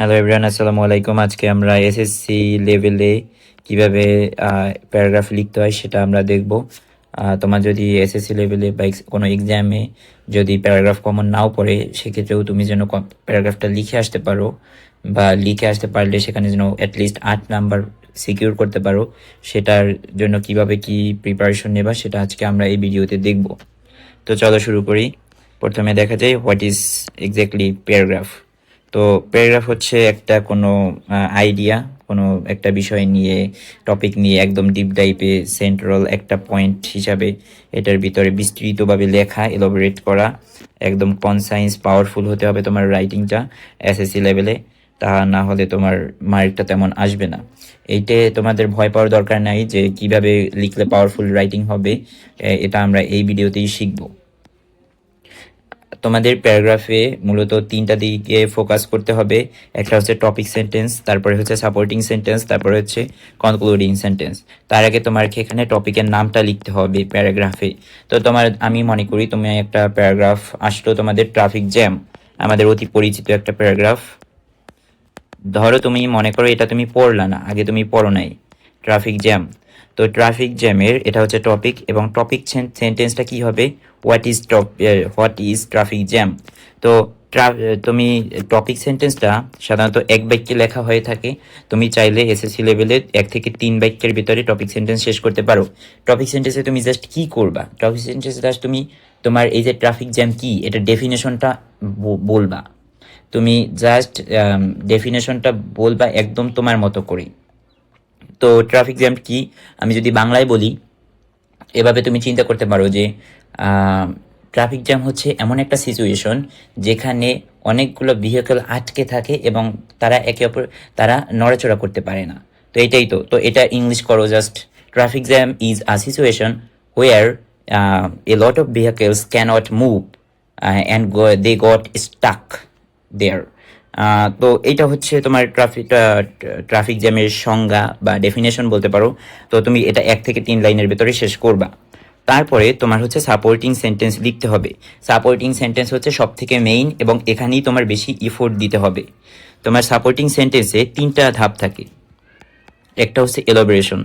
Hello everyone, আসসালামু আলাইকুম। আজকে আমরা এসএসসি লেভেলে কিভাবে প্যারাগ্রাফ লিখতে হয় সেটা আমরা দেখব। তোমার যদি এসএসসি লেভেলে বা কোনো এক্সামে যদি প্যারাগ্রাফ কমন নাও পড়ে, সেক্ষেত্রেও তুমি যেন প্যারাগ্রাফটা লিখে আসতে পারো, বা লিখে আসতে পারলে সেখানে যেন অ্যাটলিস্ট 8 নাম্বার সিকিউর করতে পারো, সেটার জন্য কিভাবে কি প্রিপারেশন নেবা সেটা আজকে আমরা এই ভিডিওতে দেখব। তো চলো শুরু করি। প্রথমে দেখা যায় হোয়াট ইজ এক্স্যাক্টলি প্যারাগ্রাফ। তো প্যারাগ্রাফ হচ্ছে একটা কোনো আইডিয়া, কোনো একটা বিষয় নিয়ে, টপিক নিয়ে একদম ডিপ ডাইপে সেন্ট্রাল একটা পয়েন্ট হিসাবে এটার ভিতরে বিস্তৃতভাবে লেখা, এলাবোরেট করা, একদম কনসাইজ পাওয়ারফুল হতে হবে তোমার রাইটিংটা এসএসসি লেভেলে। তা না হলে তোমার মার্কটা তেমন আসবে না। এইটে তোমাদের ভয় পাওয়ার দরকার নাই যে কিভাবে লিখলে পাওয়ারফুল রাইটিং হবে, এটা আমরা এই ভিডিওতেই শিখবো। তোমাদের প্যারাগ্রাফে মূলত 3টা দিকে ফোকাস করতে হবে। একটা হচ্ছে টপিক সেন্টেন্স, তারপরে হচ্ছে সাপোর্টিং সেন্টেন্স, তারপরে হচ্ছে কনক্লুডিং সেন্টেন্স। তার আগে তোমার এখানে টপিকের নামটা লিখতে হবে প্যারাগ্রাফে। তো আমি মনে করি তুমি একটা প্যারাগ্রাফ আসলো তোমাদের ট্রাফিক জ্যাম, আমাদের অতি পরিচিত একটা প্যারাগ্রাফ। ধরো তুমি মনে করো এটা তুমি পড়লা না, আগে তুমি পড়ো নাই, ট্রাফিক জ্যাম। তো ট্রাফিক জ্যামের এটা হচ্ছে টপিক, এবং টপিক সেন্টেন্সটা কি হবে, হোয়াট ইজ ট্রাফিক জ্যাম। তো তুমি টপিক সেন্টেন্সটা সাধারণত এক বাক্যে লেখা হয়ে থাকে। তুমি চাইলে এসএসসি লেভেলে 1 থেকে 3 বাক্যের ভিতরে টপিক সেন্টেন্স শেষ করতে পারো। টপিক সেন্টেন্সে তুমি জাস্ট কি করবা, টপিক সেন্টেন্সে জাস্ট তুমি তোমার এই যে ট্রাফিক জ্যাম কি, এটা ডেফিনেশনটা বলবা। তুমি জাস্ট ডেফিনেশনটা বলবা একদম তোমার মতো করে। তো ট্রাফিক জ্যাম কি আমি যদি বাংলায় বলি, এভাবে তুমি চিন্তা করতে পারো যে ট্রাফিক জ্যাম হচ্ছে এমন একটা সিচুয়েশন যেখানে অনেকগুলো ভেহিকল আটকে থাকে এবং তারা নড়াচড়া করতে পারে না। তো এটাই তো এটা ইংলিশ করো just, traffic jam is a situation where a lot of vehicles can't move and they got stuck there. তো এটা হচ্ছে তোমার ট্রাফিক জ্যামের সংজ্ঞা বা ডেফিনেশন বলতে পারো। তো তুমি এটা 1 থেকে 3 লাইনের ভেতরে শেষ করবা। তারপরে তোমার হচ্ছে সাপোর্টিং সেন্টেন্স লিখতে হবে। সাপোর্টিং সেন্টেন্স হচ্ছে সব থেকে মেইন, এবং এখানেই তোমার বেশি ইফোর্ট দিতে হবে। তোমার সাপোর্টিং সেন্টেন্সে 3টা ধাপ থাকে। একটা হচ্ছে এলাবোরেশন,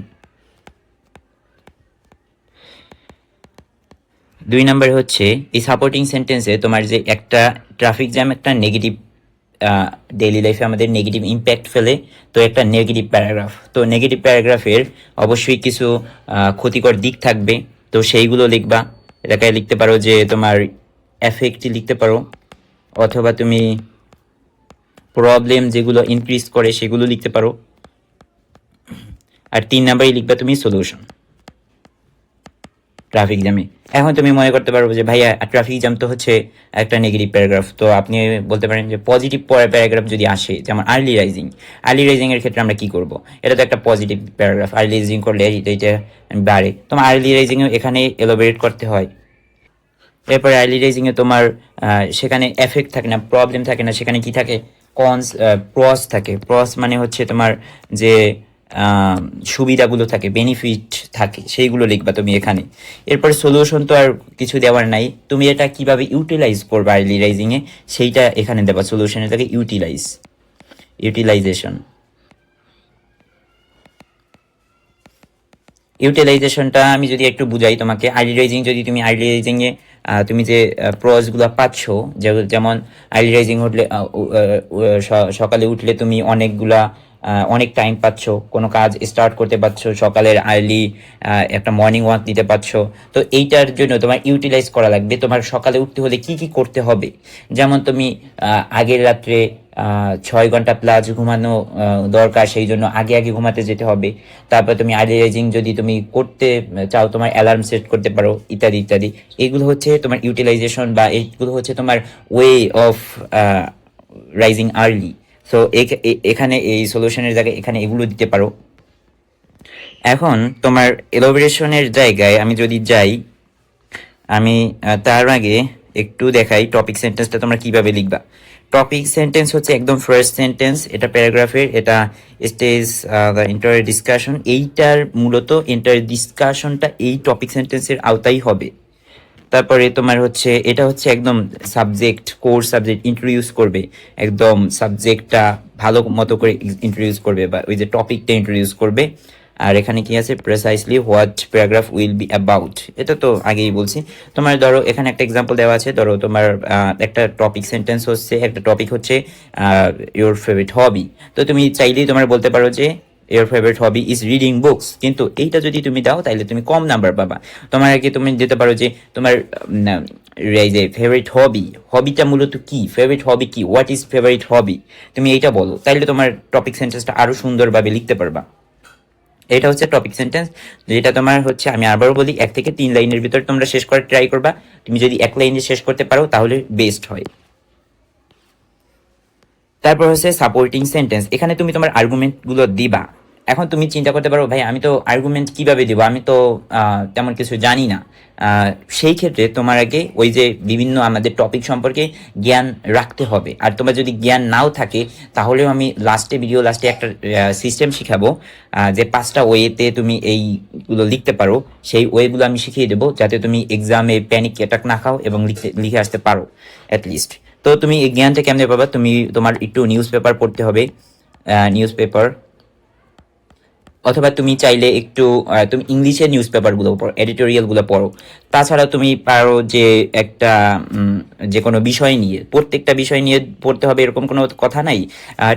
2 নম্বরে হচ্ছে এই সাপোর্টিং সেন্টেন্সে তোমার যে একটা ট্রাফিক জ্যাম একটা নেগেটিভ, ডেইলি লাইফে আমাদের নেগেটিভ ইম্প্যাক্ট ফেলে, তো একটা নেগেটিভ প্যারাগ্রাফ। তো নেগেটিভ প্যারাগ্রাফের অবশ্যই কিছু ক্ষতিকর দিক থাকবে, তো সেইগুলো লিখবা। এটাকে লিখতে পারো যে তোমার এফেক্ট লিখতে পারো, অথবা তুমি প্রবলেম যেগুলো ইনক্রিজ করে সেগুলো লিখতে পারো। আর 3 নাম্বারে লিখবা তুমি সলিউশন ট্রাফিক জ্যামে। এখন তুমি মনে করতে পারবো যে ভাইয়া ট্রাফিক জ্যাম তো হচ্ছে একটা নেগেটিভ প্যারাগ্রাফ, তো আপনি বলতে পারেন যে পজিটিভ প্যারাগ্রাফ যদি আসে, যেমন আর্লি রাইজিং এর ক্ষেত্রে আমরা কি করব, এটা তো একটা পজিটিভ প্যারাগ্রাফ, আর্লি রাইজিং করলে এটা বাড়ে। তোমার আর্লি রাইজিং এখানে এলোবেরেট করতে হয়। এরপরে আর্লি রাইজিং এ তোমার সেখানে এফেক্ট থাকে না, প্রবলেম থাকে না, সেখানে কি থাকে, প্রস থাকে। প্রস মানে হচ্ছে তোমার যে সুবিধাগুলো থাকে, বেনিফিট থাকে, সেইগুলো লিখবা তুমি এখানে। এরপরে সলিউশন তো আর কিছু দেওয়ার নাই, তুমি এটা কিভাবে ইউটিলাইজ করবা আর্লি রাইজিংয়ে সেইটা এখানে দেবা। সলিউশনে থাকে ইউটিলাইজেশন। ইউটিলাইজেশনটা আমি যদি একটু বুঝাই তোমাকে, আর্লি রাইজিং যদি তুমি আর্লি রাইজিংয়ে তুমি যে প্রসগুলো পাচ্ছ, যেমন আর্লি রাইজিং উঠলে সকালে উঠলে তুমি অনেক টাইম পাচ্ছ, কোনো কাজ স্টার্ট করতে পারছো, সকালের আর্লি একটা মর্নিং ওয়াক দিতে পারছো। তো এইটার জন্য তোমার ইউটিলাইজ করা লাগবে। তোমার সকালে উঠতে হলে কি কি করতে হবে, যেমন তুমি আগের রাত্রে 6 ঘন্টা প্লাস ঘুমানো দরকার, সেই জন্য আগে আগে ঘুমাতে যেতে হবে। তারপর তুমি আর্লি রাইজিং যদি তুমি করতে চাও, তোমার অ্যালার্ম সেট করতে পারো, ইত্যাদি ইত্যাদি। এইগুলো হচ্ছে তোমার ইউটিলাইজেশন, বা এইগুলো হচ্ছে তোমার way of rising early. So এখানে এই সলিউশনের জায়গায় এখানে এগুলো দিতে পারো। এখন তোমার এলোবেরেশনের জায়গায় আমি যদি যাই, আমি তার আগে একটু দেখাই টপিক সেন্টেন্সটা তোমরা কিভাবে লিখবা। টপিক সেন্টেন্স হচ্ছে একদম ফার্স্ট সেন্টেন্স, এটা প্যারাগ্রাফের, এটা স্টেজ দ্য এন্টায়ার ডিসকাশন। এইটার মূলত এন্টায়ার ডিসকাশনটা এই টপিক সেন্টেন্সের আওতাই হবে। তারপরে তোমার হচ্ছে এটা হচ্ছে একদম সাবজেক্ট, কোর সাবজেক্ট ইন্ট্রোডিউস করবে, একদম সাবজেক্টটা ভালো মতো করে ইন্ট্রোডিউস করবে বা ওই যে টপিকটা ইন্ট্রোডিউস করবে। আর এখানে কি আছে, precisely what paragraph will be about, এটা তো আগেই বলছি। তোমার ধরো এখানে একটা এক্সাম্পল দেওয়া আছে, ধরো তোমার একটা টপিক সেন্টেন্স হচ্ছে, একটা টপিক হচ্ছে ইওর ফেভারিট হবি। তো তুমি চাইলেই তোমার বলতে পারো যে your favourite hobby is reading books, কিন্তু এইটা যদি তুমি দাও তাহলে তুমি কম নাম্বার পাবা। তোমার আগে তুমি দিতে পারো যে তোমার এই যে ফেভারিট হবি, হবিটা মূলত কি, ফেভারিট হবি কি, হোয়াট ইজ ফেভারিট হবি, তুমি এইটা বলো, তাইলে তোমার টপিক সেন্টেন্সটা আরো সুন্দরভাবে লিখতে পারবা। এটা হচ্ছে টপিক সেন্টেন্স, যেটা তোমার হচ্ছে, আমি আবারও বলি, 1 থেকে 3 লাইনের ভিতরে তোমরা শেষ করার ট্রাই করবা। তুমি যদি 1 লাইনে শেষ করতে পারো তাহলে বেস্ট হয়। তারপর হচ্ছে সাপোর্টিং সেন্টেন্স, এখানে তুমি তোমার আর্গুমেন্টগুলো দিবা। এখন তুমি চিন্তা করতে পারো, ভাই আমি তো আর্গুমেন্ট কিভাবে দিব, আমি তো তেমন কিছু জানি না। সেই ক্ষেত্রে তোমার আগে ওই যে বিভিন্ন আমাদের টপিক সম্পর্কে জ্ঞান রাখতে হবে। আর তোমার যদি জ্ঞান নাও থাকে তাহলেও আমি ভিডিও লাস্টে একটা সিস্টেম শিখাবো, যে 5টা ওয়েতে তুমি এইগুলো লিখতে পারো, সেই ওয়েগুলো আমি শিখিয়ে দেবো, যাতে তুমি এক্সামে প্যানিক অ্যাটাক না খাও এবং লিখে আসতে পারো অ্যাটলিস্ট। তো তুমি এই জ্ঞানটা কেমনে পাবা, তুমি তোমার একটু নিউজ পেপার পড়তে হবে, নিউজ পেপার, অথবা তুমি চাইলে একটু তুমি ইংলিশের নিউজ পেপারগুলো পড়ো, এডিটোরিয়ালগুলো পড়ো। তাছাড়া তুমি পারো যে একটা যে কোনো বিষয় নিয়ে, প্রত্যেকটা বিষয় নিয়ে পড়তে হবে এরকম কোনো কথা নাই।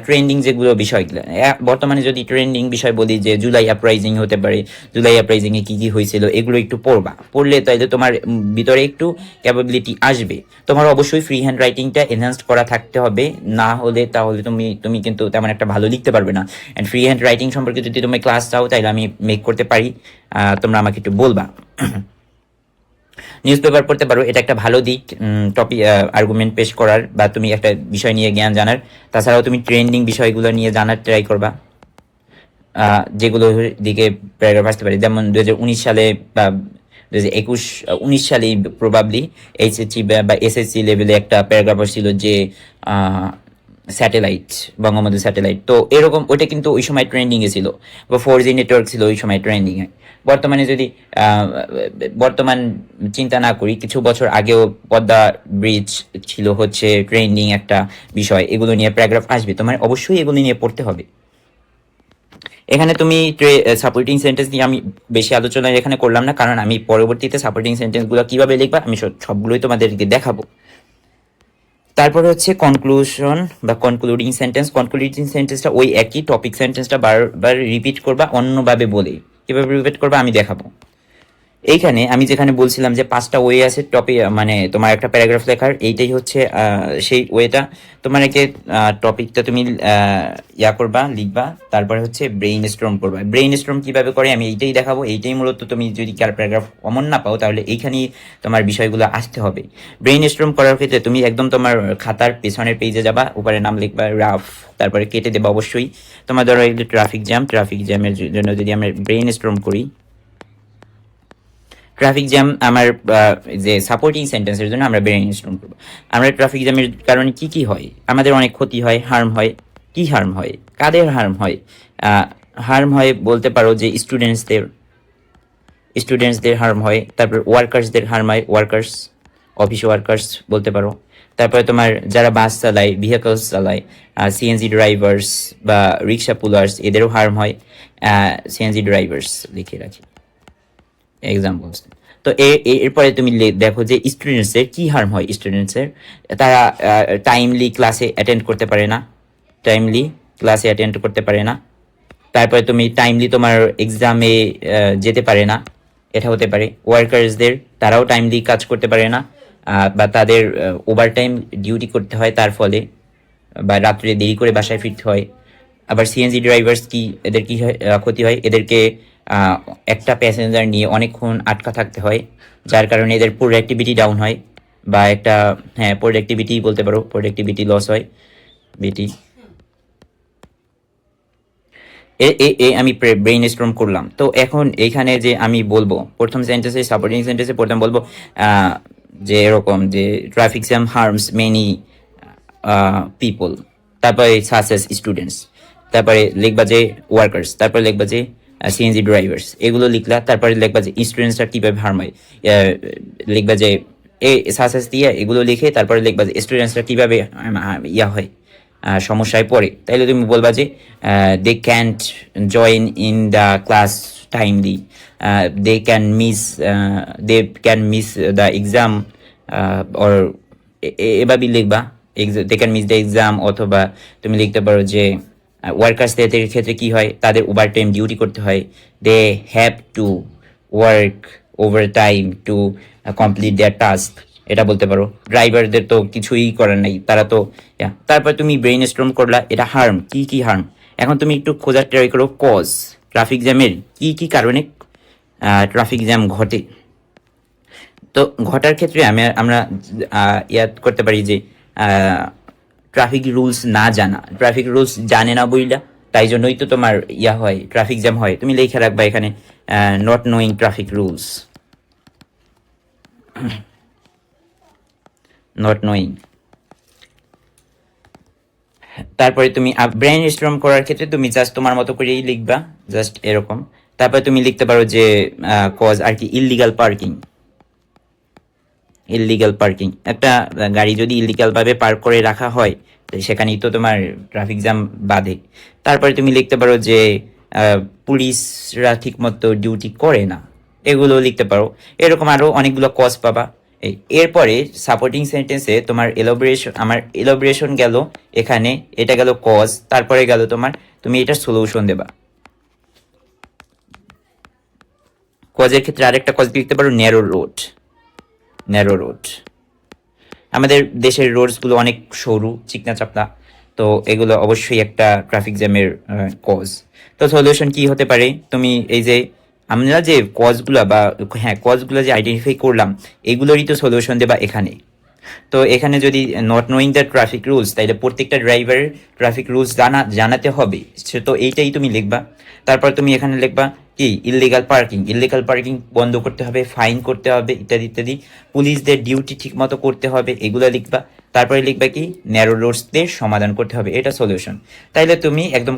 ট্রেন্ডিং যেগুলো বিষয়গুলো বর্তমানে, যদি ট্রেন্ডিং বিষয় বলি যে জুলাই আপরাইজিং হতে পারে, জুলাই আপরাইজিংয়ে কী কী হয়েছিল এগুলো একটু পড়বা। পড়লে তাইলে তোমার ভিতরে একটু ক্যাপাবিলিটি আসবে। তোমার অবশ্যই ফ্রি হ্যান্ড রাইটিংটা এনহ্যান্সড করা থাকতে হবে, না হলে তাহলে তুমি কিন্তু তেমন একটা ভালো লিখতে পারবে না। অ্যান্ড ফ্রি হ্যান্ড রাইটিং সম্পর্কে যদি তুমি ক্লাস চাও তাহলে আমি মেক করতে পারি, তোমরা আমাকে একটু বলবা। নিউজ পেপার পড়তে পারো, এটা একটা ভালো দিক টপিক আর্গুমেন্ট পেশ করার, বা তুমি একটা বিষয় নিয়ে জ্ঞান জানার। তাছাড়াও তুমি ট্রেন্ডিং বিষয়গুলো নিয়ে জানার ট্রাই করবা, যেগুলো দিকে প্যারাগ্রাফ আসতে পারে। যেমন 2019 সালে বা 2019 সালে প্রবাবলি এইচএসসি বা এসএসসি লেভেলে একটা প্যারাগ্রাফ ছিল যে স্যাটেলাইট, বঙ্গবন্ধু স্যাটেলাইট। তো এরকম ওইটা কিন্তু ওই সময় ট্রেন্ডিংয়ে ছিল, বা 4G নেটওয়ার্ক ছিল ওই সময় ট্রেন্ডিংয়ে। বর্তমানে যদি বর্তমান চিন্তা না করি, কিছু বছর আগেও পদ্মা ব্রিজ ছিল হচ্ছে ট্রেন্ডিং একটা বিষয়, এগুলো নিয়ে প্যারাগ্রাফ আসবে, তোমার অবশ্যই এগুলো নিয়ে পড়তে হবে। এখানে তুমি সাপোর্টিং সেন্টেন্স নিয়ে আমি বেশি আলোচনা এখানে করলাম না, কারণ আমি পরবর্তীতে সাপোর্টিং সেন্টেন্সগুলো কিভাবে লিখবা আমি সবগুলোই তোমাদেরকে দেখাবো। তারপরে হচ্ছে কনক্লুশন বা কনক্লুডিং সেন্টেন্স। কনক্লুডিং সেন্টেন্সটা ওই একই টপিক সেন্টেন্সটা বারবার রিপিট করবা অন্যভাবে বলে। কিভাবে রিপিট করবা আমি দেখাবো। এইখানে আমি যেখানে বলছিলাম যে 5টা ওয়ে আছে টপিক, মানে তোমার একটা প্যারাগ্রাফ লেখার, এইটাই হচ্ছে সেই ওয়েটা। তোমার একে টপিকটা তুমি করবা, লিখবা, তারপরে হচ্ছে ব্রেইন স্টর্ম করবা। ব্রেইন স্টর্ম কিভাবে করে আমি এইটাই দেখাবো। এইটাই মূলত তুমি যদি কার প্যারাগ্রাফ কমন না পাও তাহলে এইখানেই তোমার বিষয়গুলো আসতে হবে। ব্রেইন স্টর্ম করার ক্ষেত্রে তুমি একদম তোমার খাতার পেছনের পেজে যাবা, উপরে নাম লিখবা রাফ, তারপরে কেটে দেবা অবশ্যই। তোমার ধরো ট্রাফিক জ্যামের জন্য যদি আমরা ব্রেইন স্টর্ম করি, ট্রাফিক জ্যাম আমার যে সাপোর্টিং সেন্টেন্সের জন্য আমরা ব্রেইন স্টর্ম করবো। আমরা ট্রাফিক জ্যামের কারণে কি কি হয়, আমাদের অনেক ক্ষতি হয়, হার্ম হয়। কি হার্ম হয়, কাদের হার্ম হয়? হার্ম হয় বলতে পারো যে স্টুডেন্টসদের হার্ম হয়, তারপর ওয়ার্কার্সদের হার্ম হয়, অফিস ওয়ার্কার্স বলতে পারো। তারপরে তোমার যারা বাস চালায়, ভেহিকলস চালায়, সিএনজি ড্রাইভার্স বা রিক্সা পুলার্স, এদেরও হার্ম হয়। সিএনজি ড্রাইভার্স লিখে রাখি এক্সাম্পলস। তো এরপরে তুমি দেখো যে স্টুডেন্টসের কি হার্ম হয়। স্টুডেন্টসের তারা টাইমলি ক্লাসে অ্যাটেন্ড করতে পারে না। তারপরে তুমি টাইমলি তোমার এক্সামে যেতে পারে না, এটা হতে পারে। ওয়ার্কার্সদের, তারাও টাইমলি কাজ করতে পারে না, বা তাদের ওভারটাইম ডিউটি করতে হয়, তার ফলে বা রাত্রে দেরি করে বাসায় ফিরতে হয়। আবার সিএনজি ড্রাইভার্স কি, এদের কি ক্ষতি হয়, এদেরকে একটা প্যাসেঞ্জার নিয়ে অনেকক্ষণ আটকা থাকতে হয়, যার কারণে এদের প্রোডাক্টিভিটি ডাউন হয়, বা একটা প্রোডাক্টিভিটি বলতে পারো, প্রোডাক্টিভিটি লস হয় বিটি। আমি ব্রেইন স্টর্ম করলাম। তো এখন এইখানে যে আমি বলবো প্রথম সেন্টেন্সে, সাপোর্টিং সেন্টেন্সে প্রথম বলবো যে এরকম যে traffic jam harms many people, তারপরে সাসেস স্টুডেন্টস, তারপরে লিখবা যে ওয়ার্কার্স, তারপরে লিখবা যে সিএনজি ড্রাইভার্স, এগুলো লিখলা। তারপরে লিখবা যে স্টুডেন্টসরা কীভাবে হার্ম হয়, লিখবা যে সাসেস দিয়ে এগুলো লিখে তারপরে লিখবা যে স্টুডেন্টসরা কীভাবে হয়। সমস্যায় পড়ে, তাইলে তুমি বলবা যে they can't join in the class timely, they can miss they can miss the exam, or এভাবেই লিখবা they can miss the exam. অথবা তুমি লিখতে পারো যে ওয়ার্কার্সদের ক্ষেত্রে কি হয়, তাদের ওভার টাইম ডিউটি করতে হয়, they have to work overtime to complete their task, এটা বলতে পারো। ড্রাইভারদের তো কিছুই করার নাই, তারা তো তারপর তুমি ব্রেইন স্ট্রম করলা, এটা হার্ম, কি কি হার্ম। এখন তুমি একটু খোঁজার ট্রাই করো কজ, ট্রাফিক জ্যামের কি কি কারণে ট্রাফিক জ্যাম ঘটে। তো ঘটার ক্ষেত্রে আমরা ইয়াদ করতে পারি যে ট্রাফিক রুলস না জানা, ট্রাফিক রুলস জানে না বইলা, তাই জন্যই তো তোমার হয় ট্রাফিক জ্যাম হয়। তুমি লিখে রাখবা এখানে not knowing traffic rules, not knowing. তারপরে তুমি ব্রেইন স্টর্ম করার ক্ষেত্রে তুমি জাস্ট তোমার মতো করেই লিখবা, জাস্ট এরকম। তারপরে তুমি লিখতে পারো যে কজ আর কি ইললিগাল পার্কিং, ইললিগাল পার্কিং। একটা গাড়ি যদি ইললিগাল ভাবে পার্ক করে রাখা হয় সেখানেই তো তোমার ট্রাফিক জ্যাম বাধে। তারপরে তুমি লিখতে পারো যে পুলিশরা ঠিক মতো ডিউটি করে না, এগুলো লিখতে পারো। এরকম আরো অনেকগুলো কজ পাবা। এরপরে সাপোর্টিং সেন্টেন্সে তোমার আমার এলাবোরেশন গেল, এখানে এটা গেল কজ, তারপরে গেল তোমার তুমি এটা সলিউশন দেবা। কজের ক্ষেত্রে আরেকটা কজ লিখতে পারো ন্যারো রোড, ন্যারো রোড। আমাদের দেশের রোডসগুলো অনেক সরু চিকনা চাপলা, তো এগুলো অবশ্যই একটা ট্রাফিক জ্যামের কজ। তো সলিউশন কি হতে পারে, তুমি এই যে আমরা যে কজগুলা বা কজগুলো যে আইডেন্টিফাই করলাম এগুলোরই তো সলিউশন দেবা এখানে। তো এখানে যদি not knowing the traffic rules, তাইলে প্রত্যেকটা ড্রাইভারের ট্রাফিক রুলস জানাতে হবে, সে তো এইটাই তুমি লিখবা। তারপর তুমি এখানে লিখবা কি ইললিগাল পার্কিং, ইললিগাল পার্কিং বন্ধ করতে হবে, ফাইন করতে হবে, ইত্যাদি ইত্যাদি। পুলিশদের ডিউটি ঠিক মতো করতে হবে, এগুলো লিখবা। তারপরে লিখবা কি ন্যারো রোডসদের সমাধান করতে হবে, এটা সলিউশন। তাইলে তুমি একদম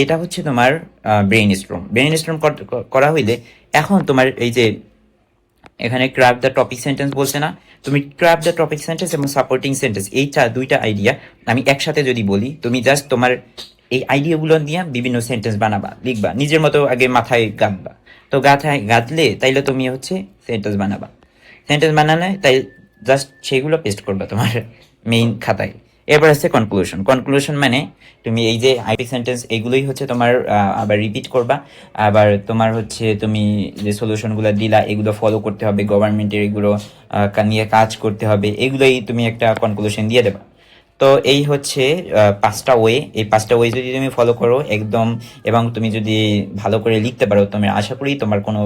এটা হচ্ছে তোমার ব্রেইন স্ট্রম। ব্রেইন স্ট্রম করা হইলে এখন তোমার এই যে এখানে ক্রাফট দ্য টপিক সেন্টেন্স বলছে না, তুমি ক্রাফট দ্য টপিক সেন্টেন্স এবং সাপোর্টিং সেন্টেন্স এইটা দুইটা আইডিয়া আমি একসাথে যদি বলি, তুমি জাস্ট তোমার এই আইডিয়াগুলো নিয়ে বিভিন্ন সেন্টেন্স বানাবা, লিখবা, নিজের মতো আগে মাথায় গাঁথবা। তো গাঁথলে তাইলে তুমি হচ্ছে সেন্টেন্স বানাবা। সেন্টেন্স বানালে তাই জাস্ট সেগুলো পেস্ট করবা তোমার মেইন খাতায়। এরপর হচ্ছে কনক্লুশন। কনক্লুশন মানে তুমি এই যে আইটি সেন্টেন্স এগুলোই হচ্ছে তোমার আবার রিপিট করবা, আবার তোমার হচ্ছে তুমি যে সলিউশনগুলো দিলা এগুলো ফলো করতে হবে, গভর্নমেন্টের এগুলো নিয়ে কাজ করতে হবে, এগুলোই তুমি একটা কনক্লুশন দিয়ে দেবা। তো এই হচ্ছে পাঁচটা ওয়ে। এই পাঁচটা ওয়ে যদি তুমি ফলো করো একদম, এবং তুমি যদি ভালো করে লিখতে পারো, তুমি আশা করি তোমার কোনো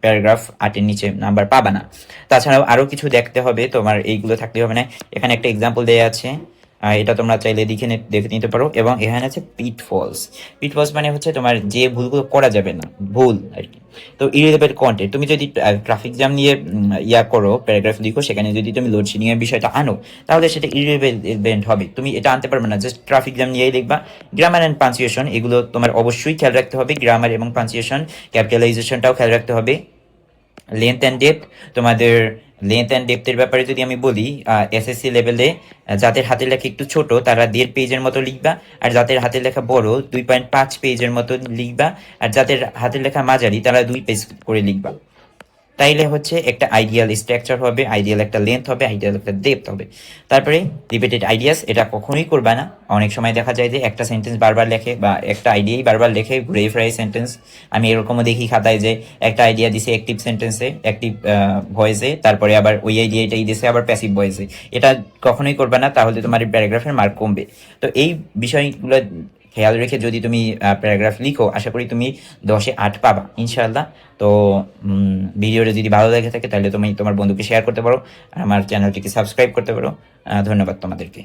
প্যারাগ্রাফ 8-এর নিচে নাম্বার পাবা না। তাছাড়াও আরও কিছু দেখতে হবে, তোমার এইগুলো থাকতে হবে না। এখানে একটা এক্সাম্পল দেওয়া আছে, এটা তোমরা চাইলে দেখে নিতে পারো। এবং এখানে আছে পিটফলস। পিটফলস মানে হচ্ছে তোমার যে ভুলগুলো করা যাবে না, ভুল আর কি। তো ইরিলেভেন্ট কন্টেন্ট, তুমি যদি ট্রাফিক জ্যাম নিয়ে করো, প্যারাগ্রাফ লিখো, সেখানে যদি তুমি লোডশেডিং এর বিষয়টা আনো তাহলে সেটা ইরিলেভেন্ট হবে, তুমি এটা আনতে পারবে না। জাস্ট ট্রাফিক জ্যাম নিয়েই লিখবা। গ্রামার অ্যান্ড পাঞ্চুয়েশন এগুলো তোমার অবশ্যই খেয়াল রাখতে হবে, গ্রামার এবং পাঞ্চুয়েশন, ক্যাপিটালাইজেশনটাও খেয়াল রাখতে হবে। লেন্থ অ্যান্ড ডেপথ, তোমাদের লেন্থ অ্যান্ড ডেপথের ব্যাপারে যদি আমি বলি, এসএসসি লেভেলে যাদের হাতের লেখা একটু ছোট তারা 1.5 পেজের মতো লিখবা, আর যাদের হাতের লেখা বড় 2.5 পেজের মতো লিখবা, আর যাদের হাতের লেখা মাঝারি তারা 2 পেজ করে লিখবা। তাইলে হচ্ছে একটা আইডিয়াল স্ট্রাকচার হবে, আইডিয়াল একটা লেন্থ হবে, আইডিয়াল একটা ডেপথ হবে। তারপরে রিপিটেড আইডিয়াস, এটা কখনোই করবা না। অনেক সময় দেখা যায় যে একটা সেন্টেন্স বারবার লেখে বা একটা আইডিয়াই বারবার লেখে, ঘুরে ফিরে সেন্টেন্স। আমি এরকমও দেখি খাতায় যে একটা আইডিয়া দিছে অ্যাক্টিভ সেন্টেন্সে, অ্যাক্টিভ ভয়েসে, তারপরে আবার ওই আইডিয়াটাই দিছে আবার প্যাসিভ ভয়েসে। এটা কখনোই করবা না, তাহলে তোমার প্যারাগ্রাফের মার্ক কমবে। তো এই বিষয়গুলো খেয়াল রেখে যদি তুমি প্যারাগ্রাফ লিখো, আশা করি তুমি 10-এ 8 পাবা ইনশাআল্লাহ। তো ভিডিওটা যদি ভালো লেগে থাকে তাহলে তুমি তোমার বন্ধুকে শেয়ার করতে পারো, আর আমার চ্যানেলটিকে সাবস্ক্রাইব করতে পারো। ধন্যবাদ তোমাদেরকে।